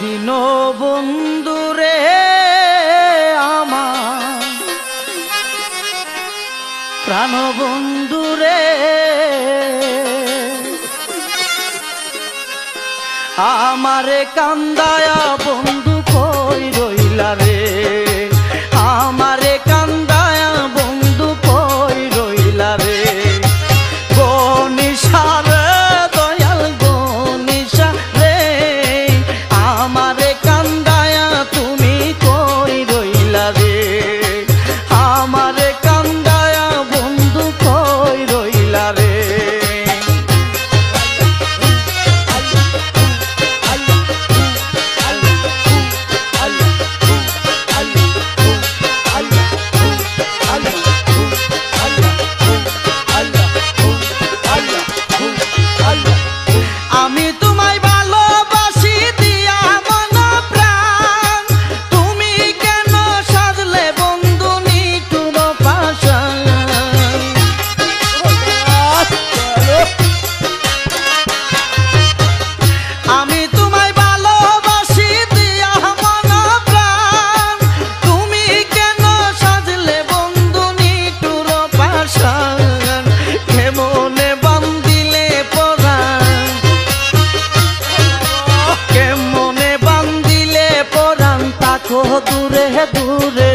দিন বন্ধুরে আমার প্রাণ বন্ধুরে আমারে কান্দায়া বন্ধু কই রইলা রে আমারে কান্দায়া বন্ধু কই রইলা রে গনিশা রে দয়াল গনিশা রে আমারে কান্দায়া তুমি কই রইলা রে আমারে কান্দায়া বন্ধু কই রইলা রে আমি তোমায় ভালোবাসি দিয়া মন প্রাণ তুমি কেন সাজলে বন্ধু নিঠুর পাষাণ আমি তোমায় ভালোবাসি দিয়া মন প্রাণ তুমি কেন সাজলে বন্ধু নিঠুর পাষাণ কেমনে বান্ধিলে পরাণ কেমনে বান্ধিলে পরাণ তাকো দূরে দূরে